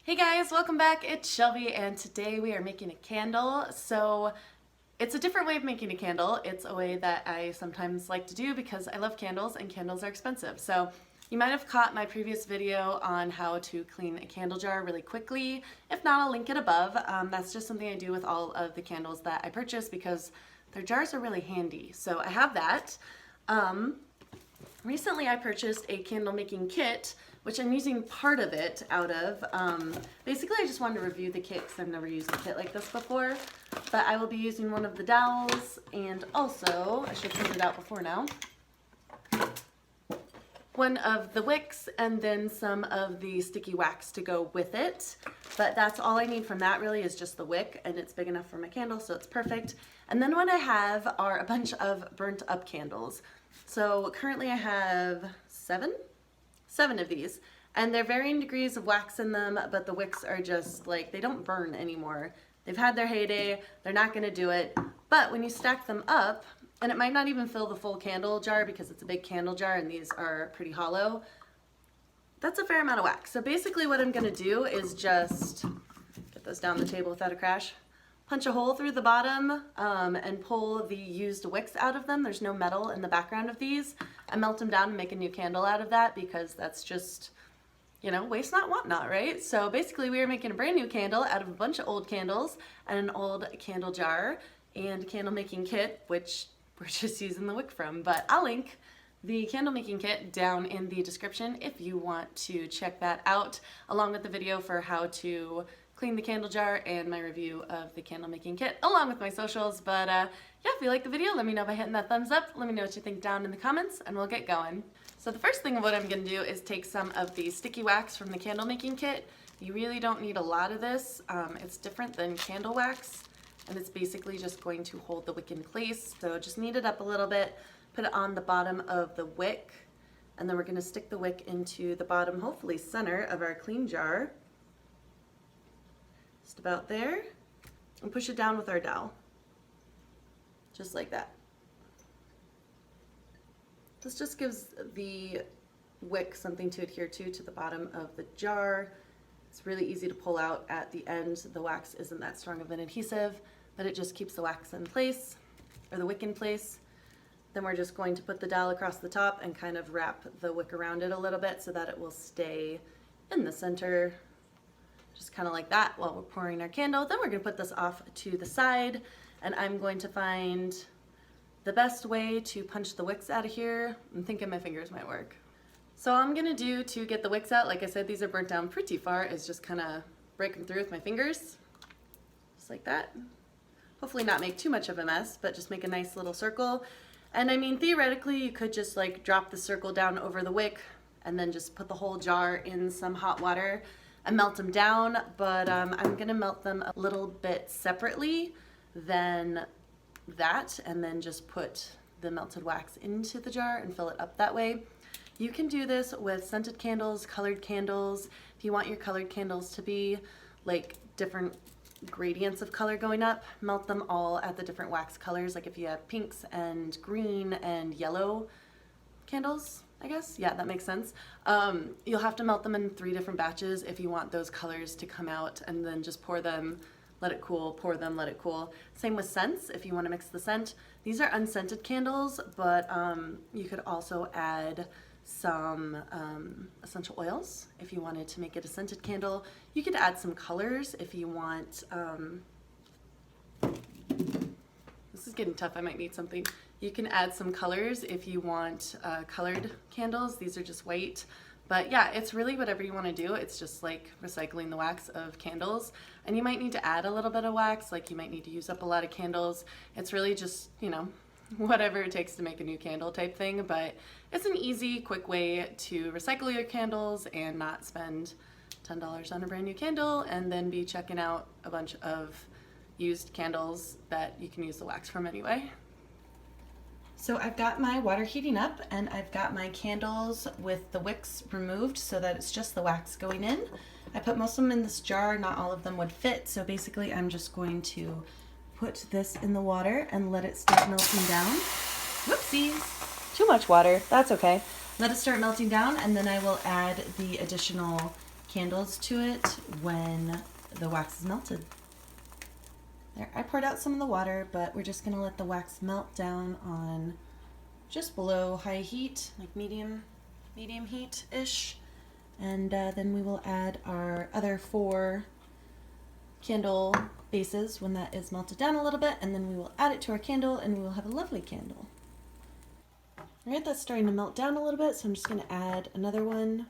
Hey guys, welcome back. It's Shelby and today we are making a candle. So it's a different way of making a candle. It's a way that I sometimes like to do because I love candles and candles are expensive. So you might have caught my previous video on how to clean a candle jar really quickly. If not, I'll link it above. That's just something I do with all of the candles that I purchase because their jars are really handy. So I have that. Recently I purchased a candle making kit, which I'm using part of it out of. Basically I just wanted to review the kit because I've never used a kit like this before. But I will be using one of the dowels and also, I should have pulled it out before now, one of the wicks and then some of the sticky wax to go with it. But that's all I need from that really is just the wick, and it's big enough for my candle, so it's perfect. And then what I have are a bunch of burnt up candles. So currently I have seven of these, and they're varying degrees of wax in them, but the wicks are just like, they don't burn anymore. They've had their heyday, they're not gonna do it. But when you stack them up, and it might not even fill the full candle jar because it's a big candle jar and these are pretty hollow, that's a fair amount of wax. So basically what I'm gonna do is just get those down the table without a crash. Punch a hole through the bottom and pull the used wicks out of them. There's no metal in the background of these. I melt them down and make a new candle out of that because that's just, you know, waste not, want not, right? So basically we are making a brand new candle out of a bunch of old candles and an old candle jar and candle making kit, which we're just using the wick from. But I'll link the candle making kit down in the description if you want to check that out, along with the video for how to clean the candle jar and my review of the candle making kit, along with my socials. But yeah, if you like the video, let me know by hitting that thumbs up. Let me know what you think down in the comments and we'll get going. So the first thing of what I'm gonna do is take some of the sticky wax from the candle making kit. You really don't need a lot of this. It's different than candle wax and it's basically just going to hold the wick in place. So just knead it up a little bit, put it on the bottom of the wick, and then we're gonna stick the wick into the bottom, hopefully center of our clean jar. Just about there, and push it down with our dowel, just like that. This just gives the wick something to adhere to the bottom of the jar. It's really easy to pull out at the end. The wax isn't that strong of an adhesive, but it just keeps the wax in place, or the wick in place. Then we're just going to put the dowel across the top and kind of wrap the wick around it a little bit so that it will stay in the center, just kind of like that while we're pouring our candle. Then we're going to put this off to the side, and I'm going to find the best way to punch the wicks out of here. I'm thinking my fingers might work. So all I'm going to do to get the wicks out, like I said, these are burnt down pretty far, is just kind of break them through with my fingers, just like that. Hopefully not make too much of a mess, but just make a nice little circle. And I mean, theoretically, you could just like drop the circle down over the wick and then just put the whole jar in some hot water and melt them down, but I'm gonna melt them a little bit separately than that and then just put the melted wax into the jar and fill it up that way. You can do this with scented candles, colored candles. If you want your colored candles to be like different gradients of color going up, melt them all at the different wax colors. Like if you have pinks and green and yellow candles, I guess, yeah, that makes sense. You'll have to melt them in 3 different batches if you want those colors to come out, and then just pour them, let it cool, pour them, let it cool. Same with scents if you want to mix the scent. These are unscented candles, but you could also add some essential oils if you wanted to make it a scented candle. You could add some colors if you want. This is getting tough, I might need something. You can add some colors if you want colored candles. These are just white. But yeah, it's really whatever you want to do. It's just like recycling the wax of candles. And you might need to add a little bit of wax, like you might need to use up a lot of candles. It's really just, you know, whatever it takes to make a new candle type thing. But it's an easy, quick way to recycle your candles and not spend $10 on a brand new candle and then be checking out a bunch of used candles that you can use the wax from anyway. So I've got my water heating up and I've got my candles with the wicks removed so that it's just the wax going in. I put most of them in this jar, not all of them would fit, so basically I'm just going to put this in the water and let it start melting down. Whoopsies, too much water, that's okay. Let it start melting down and then I will add the additional candles to it when the wax is melted. There, I poured out some of the water, but we're just gonna let the wax melt down on just below high heat, like medium heat-ish. And then we will add our other 4 candle bases when that is melted down a little bit, and then we will add it to our candle and we will have a lovely candle. Alright, that's starting to melt down a little bit, so I'm just gonna add another one,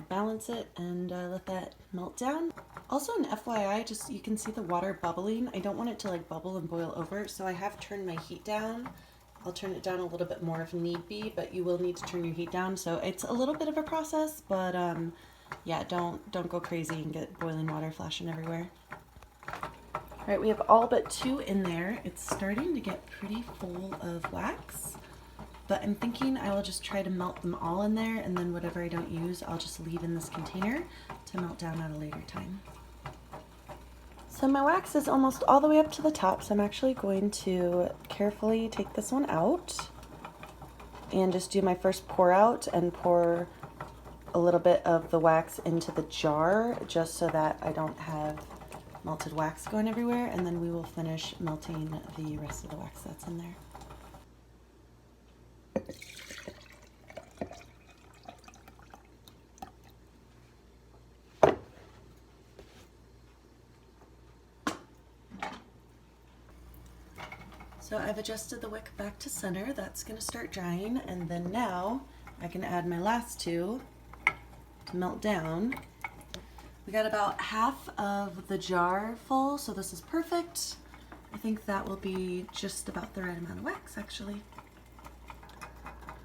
balance it, and let that melt down. Also, an FYI, just you can see the water bubbling. I don't want it to like bubble and boil over, so I have turned my heat down. I'll turn it down a little bit more if need be, but you will need to turn your heat down. So it's a little bit of a process, but yeah, don't go crazy and get boiling water flashing everywhere. All right, we have all but 2 in there. It's starting to get pretty full of wax, but I'm thinking I will just try to melt them all in there, and then whatever I don't use, I'll just leave in this container to melt down at a later time. So my wax is almost all the way up to the top, so I'm actually going to carefully take this one out and just do my first pour out and pour a little bit of the wax into the jar just so that I don't have melted wax going everywhere, and then we will finish melting the rest of the wax that's in there. So I've adjusted the wick back to center. That's going to start drying, and then now I can add my last 2 to melt down. We got about half of the jar full, so this is perfect. I think that will be just about the right amount of wax, actually.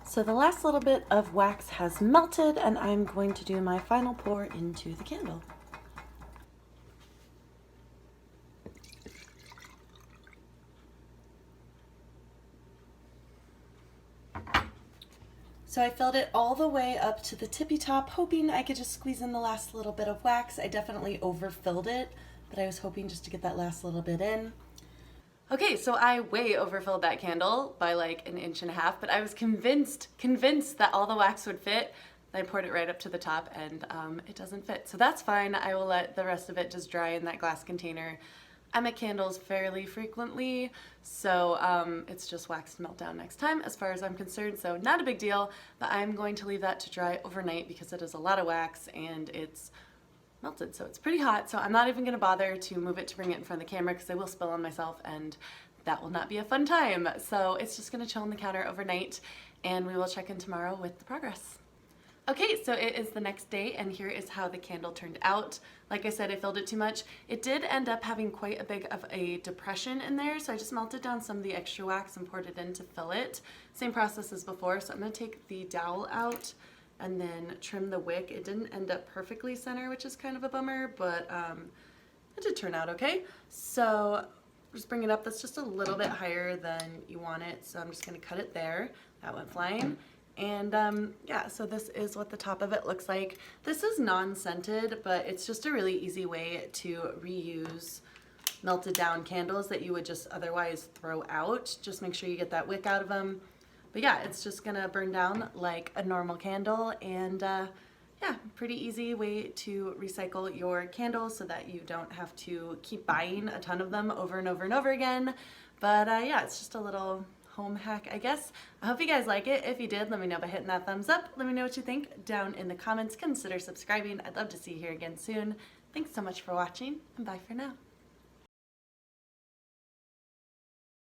So the last little bit of wax has melted, and I'm going to do my final pour into the candle. So I filled it all the way up to the tippy top, hoping I could just squeeze in the last little bit of wax. I definitely overfilled it, but I was hoping just to get that last little bit in. Okay, so I way overfilled that candle by like 1.5 inches, but I was convinced that all the wax would fit. I poured it right up to the top, and it doesn't fit. So that's fine. I will let the rest of it just dry in that glass container. I make candles fairly frequently, so it's just wax to melt down next time as far as I'm concerned, so not a big deal, but I'm going to leave that to dry overnight because it is a lot of wax and it's melted, so it's pretty hot, so I'm not even going to bother to move it to bring it in front of the camera because I will spill on myself and that will not be a fun time. So it's just going to chill on the counter overnight, and we will check in tomorrow with the progress. Okay, so it is the next day, and here is how the candle turned out. Like I said, I filled it too much. It did end up having quite a big of a depression in there, so I just melted down some of the extra wax and poured it in to fill it. Same process as before, so I'm going to take the dowel out and then trim the wick. It didn't end up perfectly center, which is kind of a bummer, but it did turn out okay. So just bring it up. That's just a little bit higher than you want it, so I'm just going to cut it there. That went flying. And yeah, so this is what the top of it looks like. This is non-scented, but it's just a really easy way to reuse melted down candles that you would just otherwise throw out. Just make sure you get that wick out of them. But yeah, it's just gonna burn down like a normal candle, and yeah, pretty easy way to recycle your candles so that you don't have to keep buying a ton of them over and over and over again. But yeah, it's just a little home hack, I guess. I hope you guys like it. If you did, let me know by hitting that thumbs up. Let me know what you think down in the comments. Consider subscribing. I'd love to see you here again soon. Thanks so much for watching, and bye for now.